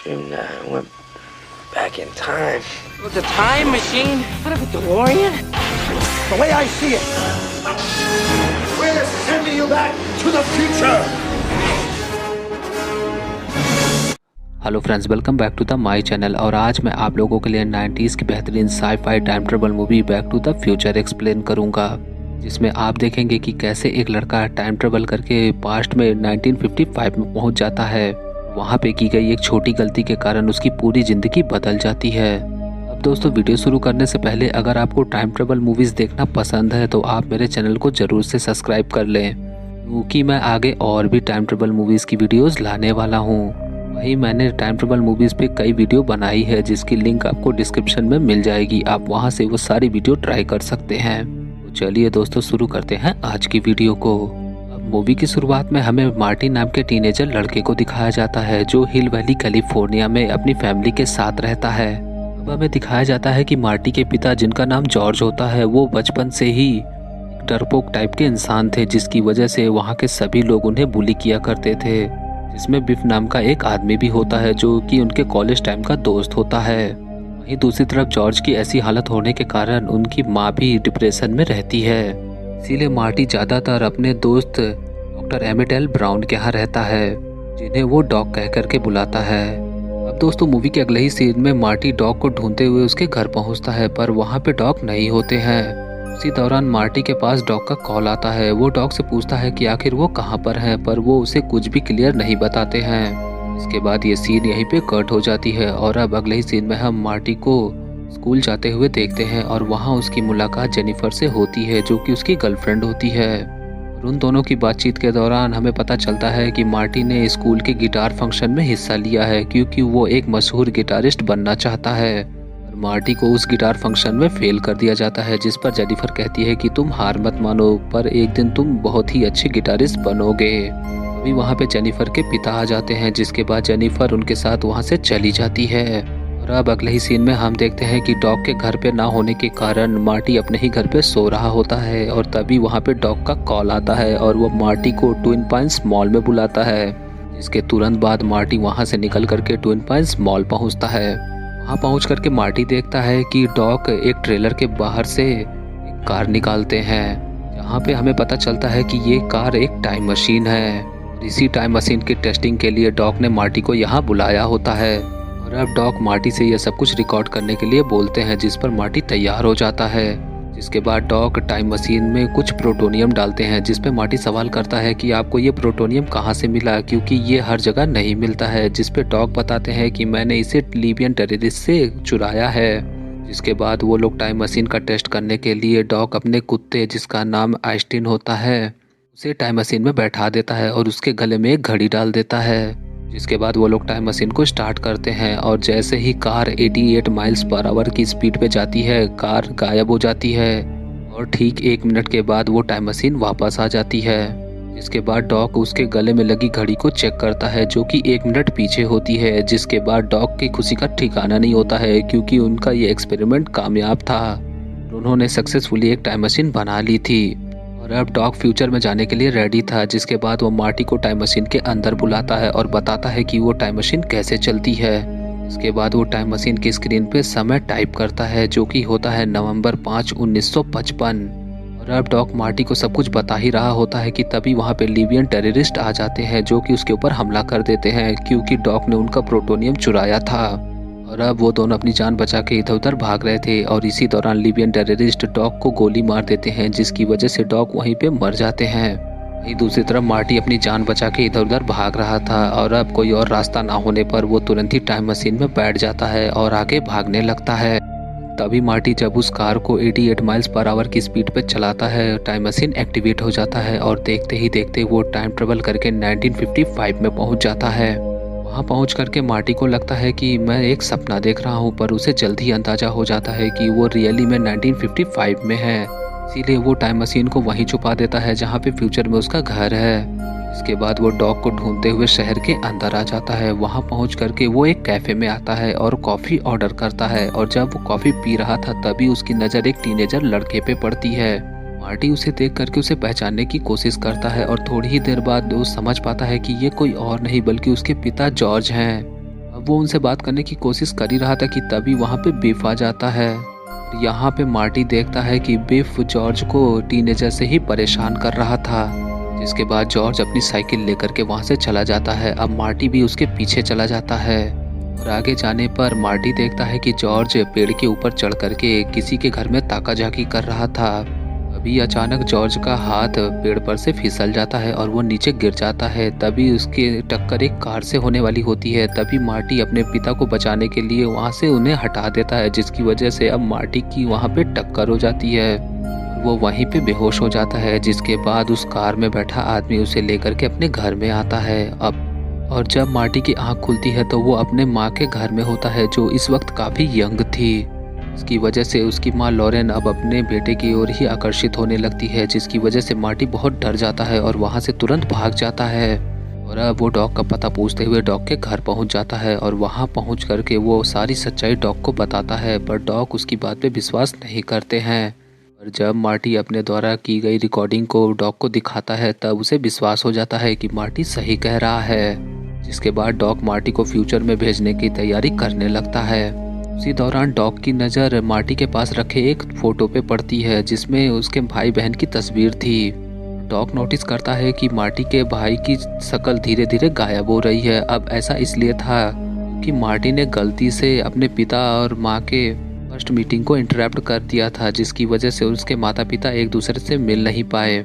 Dreamed that I went back in time. With the time machine? What of a DeLorean? The way I see it, we're sending you back to the future. Hello friends, welcome back to the my channel. और आज मैं आप लोगों के लिए 90s की बेहतरीन sci-fi time travel movie back to the future explain करूंगा, जिसमें आप देखेंगे कि कैसे एक लड़का टाइम ट्रेवल करके पास्ट में 1955 में पहुंच जाता है। वहां पे की गई एक छोटी गलती के कारण उसकी पूरी ज़िंदगी बदल जाती है। अब दोस्तों, वीडियो शुरू करने से पहले अगर आपको टाइम ट्रेवल मूवीज़ देखना पसंद है तो आप मेरे चैनल को ज़रूर से सब्सक्राइब कर लें, क्योंकि मैं आगे और भी टाइम ट्रेवल मूवीज़ की वीडियोज़ लाने वाला हूँ। वहीं मैंने टाइम ट्रेवल मूवीज़ पे कई वीडियो बनाई है, जिसकी लिंक आपको डिस्क्रिप्शन में मिल जाएगी। आप वहां से वो सारी वीडियो ट्राई कर सकते हैं। तो चलिए दोस्तों, शुरू करते हैं आज की वीडियो को। अब मूवी की शुरुआत में हमें मार्टी नाम के टीनेजर लड़के को दिखाया जाता है, जो हिल वैली कैलिफोर्निया में अपनी फैमिली के साथ रहता है। अब हमें दिखाया जाता है कि मार्टी के पिता, जिनका नाम जॉर्ज होता है, वो बचपन से ही एक डरपोक टाइप के इंसान थे, जिसकी वजह से वहाँ के सभी लोग उन्हें बुली किया करते थे। जिसमें बिफ नाम का एक आदमी भी होता है, जो कि उनके कॉलेज टाइम का दोस्त होता है। वहीं दूसरी तरफ जॉर्ज की ऐसी हालत होने के कारण उनकी माँ भी डिप्रेशन में रहती है। इसीलिए मार्टी ज़्यादातर अपने दोस्त डॉक्टर एमिट एल ब्राउन के यहाँ रहता है, जिन्हें वो डॉग कह करके बुलाता है। अब दोस्तों, मूवी के अगले ही सीन में मार्टी डॉग को ढूंढते हुए उसके घर पहुँचता है, पर वहाँ पे डॉग नहीं होते हैं। उसी दौरान मार्टी के पास डॉग का कॉल आता है। वो डॉग से पूछता है कि आखिर वो कहाँ पर है, पर वो उसे कुछ भी क्लियर नहीं बताते हैं। इसके बाद ये सीन यहीं पे कट हो जाती है और अब अगले ही सीन में हम मार्टी को स्कूल जाते हुए देखते हैं और वहाँ उसकी मुलाकात जेनिफर से होती है, जो कि उसकी गर्लफ्रेंड होती है। और उन दोनों की बातचीत के दौरान हमें पता चलता है कि मार्टी ने स्कूल के गिटार फंक्शन में हिस्सा लिया है, क्योंकि वो एक मशहूर गिटारिस्ट बनना चाहता है। मार्टी को उस गिटार फंक्शन में फेल कर दिया जाता है, जिस पर जेनिफर कहती है कि तुम हार मत मानो, पर एक दिन तुम बहुत ही अच्छे गिटारिस्ट बनोगे। अभी वहाँ पे जेनिफर के पिता आ जाते हैं, जिसके बाद जेनिफर उनके साथ वहाँ से चली जाती है। और अब अगले ही सीन में हम देखते हैं कि डॉग के घर पे ना होने के कारण मार्टी अपने ही घर पे सो रहा होता है, और तभी वहाँ पे डॉग का कॉल आता है और वो मार्टी को ट्विन पाइन्स मॉल में बुलाता है। जिसके तुरंत बाद मार्टी वहाँ से निकल करके ट्विन पाइन्स मॉल पहुँचता है। वहाँ पहुँच करके मार्टी देखता है कि डॉग एक ट्रेलर के बाहर से एक कार निकालते हैं, जहाँ पे हमें पता चलता है कि ये कार एक टाइम मशीन है। और इसी टाइम मशीन की टेस्टिंग के लिए डॉग ने मार्टी को यहाँ बुलाया होता है। और अब डॉग मार्टी से यह सब कुछ रिकॉर्ड करने के लिए बोलते हैं, जिस पर मार्टी तैयार हो जाता है। जिसके बाद डॉग टाइम मशीन में कुछ प्लूटोनियम डालते हैं, जिस पे मार्टी सवाल करता है कि आपको ये प्लूटोनियम कहाँ से मिला, क्योंकि ये हर जगह नहीं मिलता है। जिस पे डॉग बताते हैं कि मैंने इसे लीबियन टेररिस्ट से चुराया है। जिसके बाद वो लोग टाइम मशीन का टेस्ट करने के लिए डॉग अपने कुत्ते, जिसका नाम आइंस्टीन होता है, उसे टाइम मशीन में बैठा देता है और उसके गले में एक घड़ी डाल देता है। जिसके बाद वो लोग टाइम मशीन को स्टार्ट करते हैं और जैसे ही कार 88 माइल्स पर आवर की स्पीड पे जाती है, कार गायब हो जाती है और ठीक 1 मिनट के बाद वो टाइम मशीन वापस आ जाती है। जिसके बाद डॉग उसके गले में लगी घड़ी को चेक करता है, जो कि 1 मिनट पीछे होती है। जिसके बाद डॉग की खुशी का ठिकाना नहीं होता है, क्योंकि उनका ये एक्सपेरिमेंट कामयाब था। उन्होंने सक्सेसफुली एक टाइम मशीन बना ली थी और अब डॉग फ्यूचर में जाने के लिए रेडी था। जिसके बाद वो मार्टी को टाइम मशीन के अंदर बुलाता है और बताता है कि वो टाइम मशीन कैसे चलती है। इसके बाद वो टाइम मशीन की स्क्रीन पे समय टाइप करता है, जो कि होता है नवंबर 5, 1955। और अब डॉग मार्टी को सब कुछ बता ही रहा होता है कि तभी वहाँ पे लीबियन टेररिस्ट आ जाते हैं, जो कि उसके ऊपर हमला कर देते हैं, क्योंकि डॉग ने उनका प्लूटोनियम चुराया था। और अब वो दोनों अपनी जान बचा के इधर उधर भाग रहे थे और इसी दौरान लीबियन टेररिस्ट डॉग को गोली मार देते हैं, जिसकी वजह से डॉग वहीं पे मर जाते हैं। वहीं दूसरी तरफ मार्टी अपनी जान बचा के इधर उधर भाग रहा था और अब कोई और रास्ता ना होने पर वो तुरंत ही टाइम मशीन में बैठ जाता है और आगे भागने लगता है। तभी मार्टी जब उस कार को 88 माइल्स पर आवर की स्पीड पे चलाता है, टाइम मशीन एक्टिवेट हो जाता है और देखते ही देखते वो टाइम ट्रेवल करके 1955 में पहुंच जाता है। वहाँ पहुँच करके मार्टी को लगता है कि मैं एक सपना देख रहा हूँ, पर उसे जल्द ही अंदाजा हो जाता है कि वो रियली में 1955 में है। इसीलिए वो टाइम मशीन को वहीं छुपा देता है, जहाँ पे फ्यूचर में उसका घर है। इसके बाद वो डॉग को ढूंढते हुए शहर के अंदर आ जाता है। वहाँ पहुँच करके वो एक कैफ़े में आता है और कॉफ़ी ऑर्डर करता है। और जब वो कॉफ़ी पी रहा था, तभी उसकी नज़र एक टीनेजर लड़के पे पड़ती है। मार्टी उसे देख करके उसे पहचानने की कोशिश करता है और थोड़ी ही देर बाद वो समझ पाता है कि ये कोई और नहीं बल्कि उसके पिता जॉर्ज हैं। अब वो उनसे बात करने की कोशिश कर ही रहा था कि तभी वहाँ पे बिफ आ जाता है। यहाँ पे मार्टी देखता है कि बिफ जॉर्ज को टीनेजर से ही परेशान कर रहा था। जिसके बाद जॉर्ज अपनी साइकिल लेकर के वहाँ से चला जाता है। अब मार्टी भी उसके पीछे चला जाता है और आगे जाने पर मार्टी देखता है कि जॉर्ज पेड़ के ऊपर चढ़ करके किसी के घर में ताका झाकी कर रहा था। अभी अचानक जॉर्ज का हाथ पेड़ पर से फिसल जाता है और वो नीचे गिर जाता है। तभी उसकी टक्कर एक कार से होने वाली होती है। तभी मार्टी अपने पिता को बचाने के लिए वहाँ से उन्हें हटा देता है, जिसकी वजह से अब मार्टी की वहाँ पे टक्कर हो जाती है। वो वहीं पे बेहोश हो जाता है। जिसके बाद उस कार में बैठा आदमी उसे लेकर के अपने घर में आता है। और जब मार्टी की आँख खुलती है तो वो अपने माँ के घर में होता है, जो इस वक्त काफ़ी यंग थी। इसकी वजह से उसकी माँ लॉरेन अब अपने बेटे की ओर ही आकर्षित होने लगती है, जिसकी वजह से मार्टी बहुत डर जाता है और वहाँ से तुरंत भाग जाता है। और अब वो डॉग का पता पूछते हुए डॉग के घर पहुँच जाता है और वहाँ पहुँच करके वो सारी सच्चाई डॉग को बताता है, पर डॉग उसकी बात पे विश्वास नहीं करते हैं। और जब मार्टी अपने द्वारा की गई रिकॉर्डिंग को डॉग को दिखाता है तब उसे विश्वास हो जाता है कि मार्टी सही कह रहा है। जिसके बाद डॉग मार्टी को फ्यूचर में भेजने की तैयारी करने लगता है। उसी दौरान डॉग की नज़र मार्टी के पास रखे एक फोटो पे पड़ती है, जिसमें उसके भाई बहन की तस्वीर थी। डॉग नोटिस करता है कि मार्टी के भाई की शक्ल धीरे धीरे गायब हो रही है। अब ऐसा इसलिए था कि मार्टी ने गलती से अपने पिता और माँ के फर्स्ट मीटिंग को इंटरप्ट कर दिया था, जिसकी वजह से उसके माता पिता एक दूसरे से मिल नहीं पाए।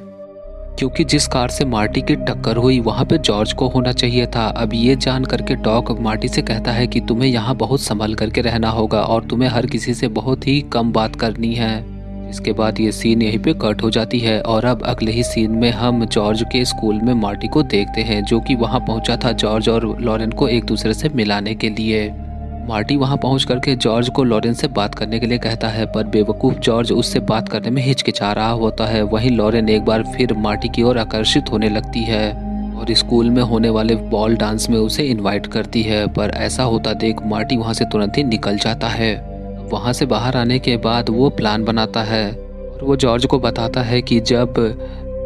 क्योंकि जिस कार से मार्टी की टक्कर हुई वहाँ पे जॉर्ज को होना चाहिए था। अब ये जान करके डॉग मार्टी से कहता है कि तुम्हें यहाँ बहुत संभल करके रहना होगा और तुम्हें हर किसी से बहुत ही कम बात करनी है। इसके बाद ये सीन यहीं पे कट हो जाती है और अब अगले ही सीन में हम जॉर्ज के स्कूल में मार्टी को देखते हैं, जो कि वहाँ पहुँचा था जॉर्ज और लॉरेन को एक दूसरे से मिलाने के लिए। मार्टी वहां पहुंच करके जॉर्ज को लॉरेन से बात करने के लिए कहता है, पर बेवकूफ़ जॉर्ज उससे बात करने में हिचकिचा रहा होता है। वहीं लॉरेन एक बार फिर मार्टी की ओर आकर्षित होने लगती है और स्कूल में होने वाले बॉल डांस में उसे इनवाइट करती है, पर ऐसा होता देख मार्टी वहां से तुरंत ही निकल जाता है। वहां से बाहर आने के बाद वो प्लान बनाता है और वो जॉर्ज को बताता है कि जब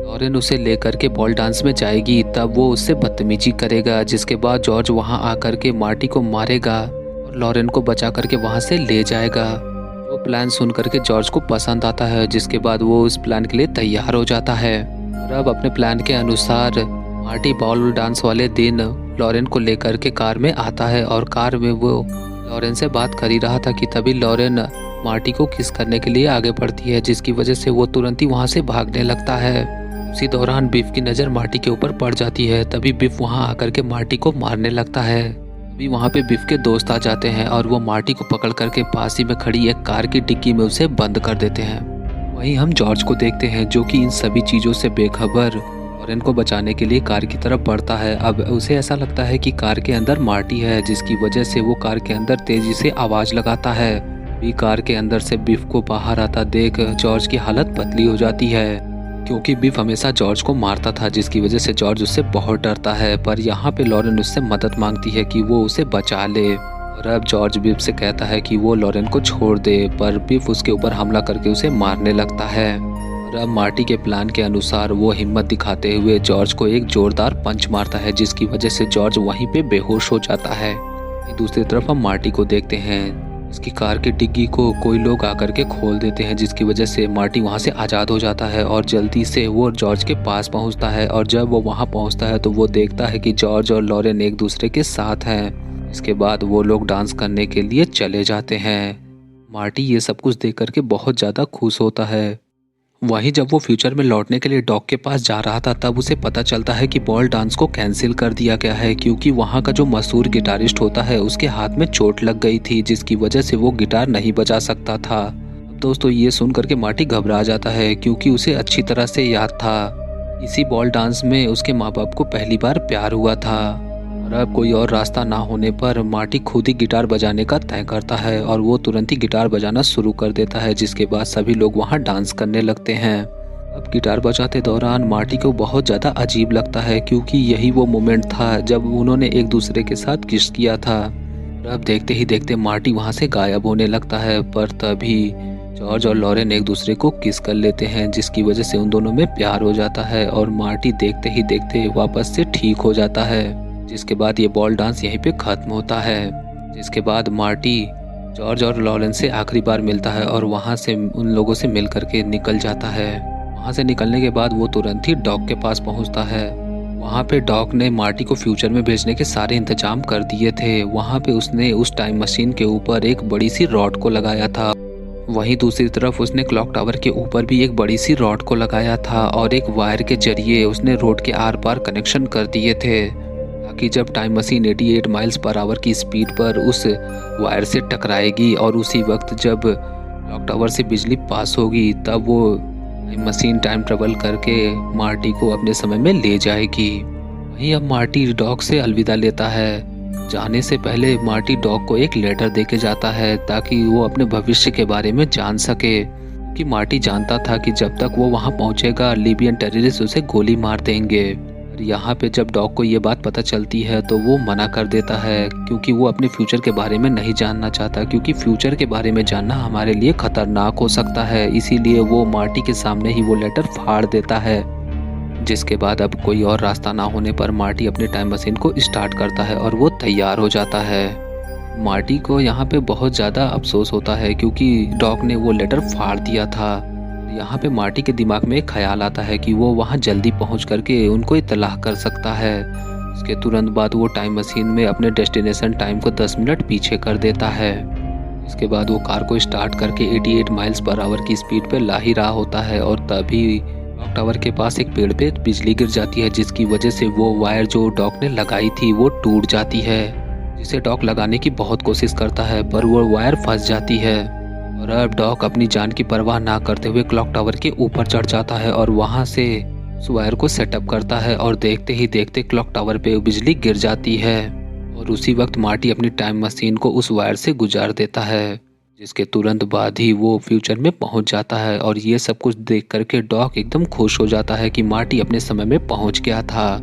लॉरेन उसे लेकर के बॉल डांस में जाएगी तब वो उससे बदतमीजी करेगा, जिसके बाद जॉर्ज वहां आकर के मार्टी को मारेगा लॉरेन को बचा करके वहां से ले जाएगा। वो प्लान सुन करके जॉर्ज को पसंद आता है, जिसके बाद वो उस प्लान के लिए तैयार हो जाता है। और अब अपने प्लान के अनुसार मार्टी बॉल डांस वाले दिन लॉरेन को लेकर के कार में आता है और कार में वो लॉरेन से बात कर ही रहा था कि तभी लॉरेन मार्टी को किस करने के लिए आगे बढ़ती है, जिसकी वजह से वो तुरंत ही वहाँ से भागने लगता है। उसी दौरान बिफ की नज़र मार्टी के ऊपर पड़ जाती है। तभी बिफ वहाँ आकर के मार्टी को मारने लगता है। अभी वहाँ पे बिफ के दोस्त आ जाते हैं और वो मार्टी को पकड़ करके पास ही में खड़ी एक कार की डिक्की में उसे बंद कर देते हैं। वहीं हम जॉर्ज को देखते हैं, जो कि इन सभी चीज़ों से बेखबर लॉरेन को बचाने के लिए कार की तरफ बढ़ता है। अब उसे ऐसा लगता है कि कार के अंदर मार्टी है, जिसकी वजह से वो कार के अंदर तेजी से आवाज़ लगाता है। अभी कार के अंदर से बिफ को बाहर आता देख जॉर्ज की हालत पतली हो जाती है, क्योंकि बिफ हमेशा जॉर्ज को मारता था, जिसकी वजह से जॉर्ज उससे बहुत डरता है। पर यहाँ पे लॉरेन उससे मदद मांगती है कि वो उसे बचा ले। और अब जॉर्ज बिफ से कहता है कि वो लॉरेन को छोड़ दे, पर बिफ उसके ऊपर हमला करके उसे मारने लगता है। और अब मार्टी के प्लान के अनुसार वो हिम्मत दिखाते हुए जॉर्ज को एक जोरदार पंच मारता है, जिसकी वजह से जॉर्ज वहीं पे बेहोश हो जाता है। दूसरी तरफ हम मार्टी को देखते हैं। इसकी कार की डिग्गी को कोई लोग आकर के खोल देते हैं, जिसकी वजह से मार्टी वहां से आज़ाद हो जाता है और जल्दी से वो जॉर्ज के पास पहुंचता है। और जब वो वहां पहुंचता है तो वो देखता है कि जॉर्ज और लॉरेन एक दूसरे के साथ हैं। इसके बाद वो लोग डांस करने के लिए चले जाते हैं। मार्टी ये सब कुछ देख करके बहुत ज़्यादा खुश होता है। वहीं जब वो फ्यूचर में लौटने के लिए डॉग के पास जा रहा था तब उसे पता चलता है कि बॉल डांस को कैंसिल कर दिया गया है, क्योंकि वहाँ का जो मशहूर गिटारिस्ट होता है उसके हाथ में चोट लग गई थी, जिसकी वजह से वो गिटार नहीं बजा सकता था। दोस्तों ये सुन करके मार्टी घबरा जाता है, क्योंकि उसे अच्छी तरह से याद था इसी बॉल डांस में उसके माँ बाप को पहली बार प्यार हुआ था। और अब कोई और रास्ता ना होने पर मार्टी खुद ही गिटार बजाने का तय करता है और वो तुरंत ही गिटार बजाना शुरू कर देता है, जिसके बाद सभी लोग वहाँ डांस करने लगते हैं। अब गिटार बजाते दौरान मार्टी को बहुत ज़्यादा अजीब लगता है, क्योंकि यही वो मोमेंट था जब उन्होंने एक दूसरे के साथ किस किया था। और अब देखते ही देखते मार्टी वहाँ से गायब होने लगता है, पर तभी जॉर्ज और लॉरेन एक दूसरे को किस कर लेते हैं, जिसकी वजह से उन दोनों में प्यार हो जाता है और मार्टी देखते ही देखते वापस से ठीक हो जाता है। जिसके बाद ये बॉल डांस यहीं पे खत्म होता है। जिसके बाद मार्टी जॉर्ज और लॉरेंस से आखिरी बार मिलता है और वहाँ से उन लोगों से मिल करके निकल जाता है। वहाँ से निकलने के बाद वो तुरंत ही डॉग के पास पहुँचता है। वहाँ पे डॉग ने मार्टी को फ्यूचर में भेजने के सारे इंतजाम कर दिए थे। वहाँ पे उसने उस टाइम मशीन के ऊपर एक बड़ी सी रॉड को लगाया था। वहीं दूसरी तरफ उसने क्लॉक टावर के ऊपर भी एक बड़ी सी रॉड को लगाया था और एक वायर के जरिए उसने रोड के आर पार कनेक्शन कर दिए थे, ताकि जब time machine 88 miles per hour की स्पीड पर उस वायर से टकराएगी और उसी वक्त जब क्लॉक टावर से बिजली पास होगी तब वो मशीन टाइम ट्रेवल करके मार्टी को अपने समय में ले जाएगी। वहीं अब मार्टी डॉग से अलविदा लेता है। जाने से पहले मार्टी डॉग को एक लेटर देके जाता है ताकि वो अपने भविष्य के बारे में जान सके, कि मार्टी जानता था कि जब तक वो वहाँ पहुँचेगा लीबियन टेररिस्ट उसे गोली मार देंगे। यहाँ पे जब डॉग को ये बात पता चलती है तो वो मना कर देता है, क्योंकि वो अपने फ्यूचर के बारे में नहीं जानना चाहता, क्योंकि फ्यूचर के बारे में जानना हमारे लिए खतरनाक हो सकता है। इसीलिए वो मार्टी के सामने ही वो लेटर फाड़ देता है। जिसके बाद अब कोई और रास्ता ना होने पर मार्टी अपने टाइम मशीन को स्टार्ट करता है और वो तैयार हो जाता है। मार्टी को यहाँ पे बहुत ज़्यादा अफसोस होता है क्योंकि डॉग ने वो लेटर फाड़ दिया था। यहाँ पे मार्टी के दिमाग में एक ख्याल आता है कि वो वहाँ जल्दी पहुँच करके उनको इत्तलाह कर सकता है। इसके तुरंत बाद वो टाइम मशीन में अपने डेस्टिनेशन टाइम को 10 मिनट पीछे कर देता है। इसके बाद वो कार को स्टार्ट करके 88 माइल्स पर आवर की स्पीड पे ला ही रहा होता है और तभी क्लॉक टावर के पास एक पेड़ पे बिजली गिर जाती है, जिसकी वजह से वो वायर जो डॉग ने लगाई थी वो टूट जाती है, जिसे डॉग लगाने की बहुत कोशिश करता है पर वो वायर फंस जाती है। और अब डॉग अपनी जान की परवाह ना करते हुए क्लॉक टावर के ऊपर चढ़ जाता है और वहाँ से उस वायर को सेटअप करता है और देखते ही देखते क्लॉक टावर पे बिजली गिर जाती है और उसी वक्त मार्टी अपनी टाइम मशीन को उस वायर से गुजार देता है, जिसके तुरंत बाद ही वो फ्यूचर में पहुंच जाता है। और ये सब कुछ देख करके डॉग एकदम खुश हो जाता है कि मार्टी अपने समय में पहुंच गया था।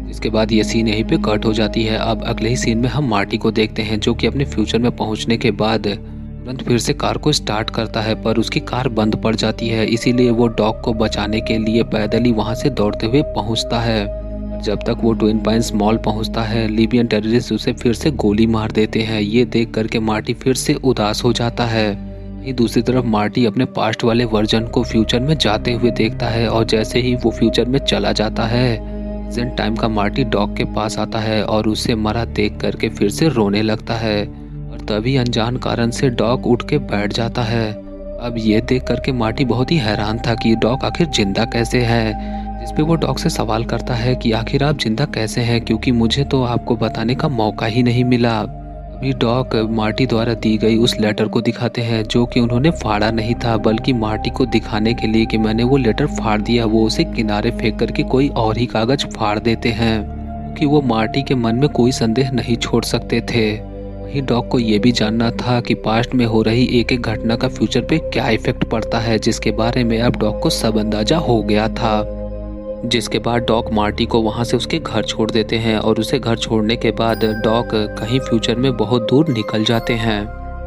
इसके बाद ये सीन यहीं पे कट हो जाती है। अब अगले ही सीन में हम मार्टी को देखते हैं जो कि अपने फ्यूचर में पहुंचने के बाद तुरंत फिर से कार को स्टार्ट करता है, पर उसकी कार बंद पड़ जाती है। इसीलिए वो डॉग को बचाने के लिए पैदल ही वहाँ से दौड़ते हुए पहुँचता है। जब तक वो ट्विन पाइन्स मॉल पहुंचता है लीबियन टेररिस्ट उसे फिर से गोली मार देते हैं। ये देख करके मार्टी फिर से उदास हो जाता है। वहीं दूसरी तरफ मार्टी अपने पास्ट वाले वर्जन को फ्यूचर में जाते हुए देखता है और जैसे ही वो फ्यूचर में चला जाता है प्रेजेंट टाइम का मार्टी डॉग के पास आता है और उसे मरा देख करके फिर से रोने लगता है और तभी अनजान कारण से डॉग उठ के बैठ जाता है। अब ये देख करके मार्टी बहुत ही हैरान था कि डॉग आखिर जिंदा कैसे है, जिस पे वो डॉग से सवाल करता है कि आखिर आप जिंदा कैसे हैं, क्योंकि मुझे तो आपको बताने का मौका ही नहीं मिला। अभी डॉग मार्टी द्वारा दी गई उस लेटर को दिखाते हैं जो कि उन्होंने फाड़ा नहीं था, बल्कि मार्टी को दिखाने के लिए कि मैंने वो लेटर फाड़ दिया, वो उसे किनारे फेंक करके कोई और ही कागज फाड़ देते हैं, क्योंकि वो मार्टी के मन में कोई संदेह नहीं छोड़ सकते थे। वहीं डॉग को ये भी जानना था कि पास्ट में हो रही एक एक घटना का फ्यूचर पे क्या इफेक्ट पड़ता है, जिसके बारे में अब डॉग को सब अंदाजा हो गया था। जिसके बाद डॉग मार्टी को वहां से उसके घर छोड़ देते हैं और उसे घर छोड़ने के बाद डॉग कहीं फ्यूचर में बहुत दूर निकल जाते हैं।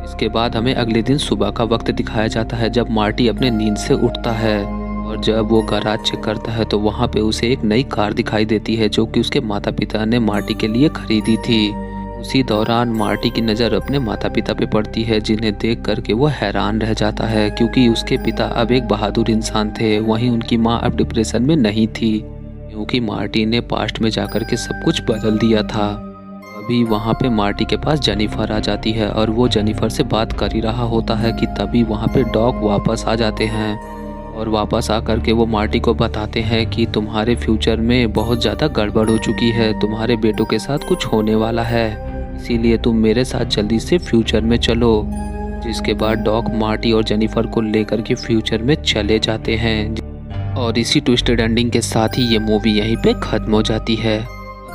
इसके बाद हमें अगले दिन सुबह का वक्त दिखाया जाता है जब मार्टी अपने नींद से उठता है और जब वो गैराज चेक करता है तो वहाँ पे उसे एक नई कार दिखाई देती है जो कि उसके माता पिता ने मार्टी के लिए खरीदी थी। उसी दौरान मार्टी की नज़र अपने माता पिता पे पड़ती है, जिन्हें देख करके वो हैरान रह जाता है क्योंकि उसके पिता अब एक बहादुर इंसान थे, वहीं उनकी माँ अब डिप्रेशन में नहीं थी क्योंकि मार्टी ने पास्ट में जाकर के सब कुछ बदल दिया था। अभी वहाँ पे मार्टी के पास जेनिफर आ जाती है और वो जेनिफर से बात कर ही रहा होता है कि तभी वहाँ पे डॉग वापस आ जाते हैं और वापस आकर के वो मार्टी को बताते हैं कि तुम्हारे फ्यूचर में बहुत ज़्यादा गड़बड़ हो चुकी है, तुम्हारे बेटों के साथ कुछ होने वाला है, इसीलिए तुम मेरे साथ जल्दी से फ्यूचर में चलो। जिसके बाद डॉग मार्टी और जेनिफर को लेकर के फ्यूचर में चले जाते हैं और इसी ट्विस्टेड एंडिंग के साथ ही ये मूवी यहीं पे ख़त्म हो जाती है।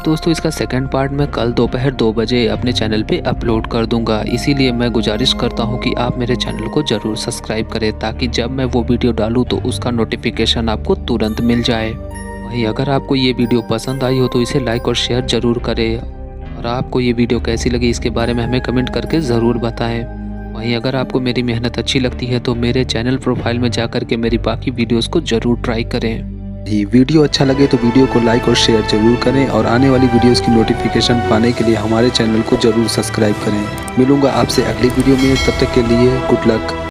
दोस्तों इसका सेकंड पार्ट मैं कल दोपहर 2 बजे अपने चैनल पे अपलोड कर दूंगा, इसीलिए मैं गुजारिश करता हूं कि आप मेरे चैनल को ज़रूर सब्सक्राइब करें ताकि जब मैं वो वीडियो डालूं तो उसका नोटिफिकेशन आपको तुरंत मिल जाए। वहीं अगर आपको ये वीडियो पसंद आई हो तो इसे लाइक और शेयर ज़रूर करें और आपको ये वीडियो कैसी लगी इसके बारे में हमें कमेंट करके ज़रूर बताएं। वहीं अगर आपको मेरी मेहनत अच्छी लगती है तो मेरे चैनल प्रोफाइल में जाकर के मेरी बाकी वीडियोस को ज़रूर ट्राई करें। वीडियो अच्छा लगे तो वीडियो को लाइक और शेयर जरूर करें और आने वाली वीडियोस की नोटिफिकेशन पाने के लिए हमारे चैनल को जरूर सब्सक्राइब करें। मिलूंगा आपसे अगली वीडियो में, तब तक के लिए गुड लक।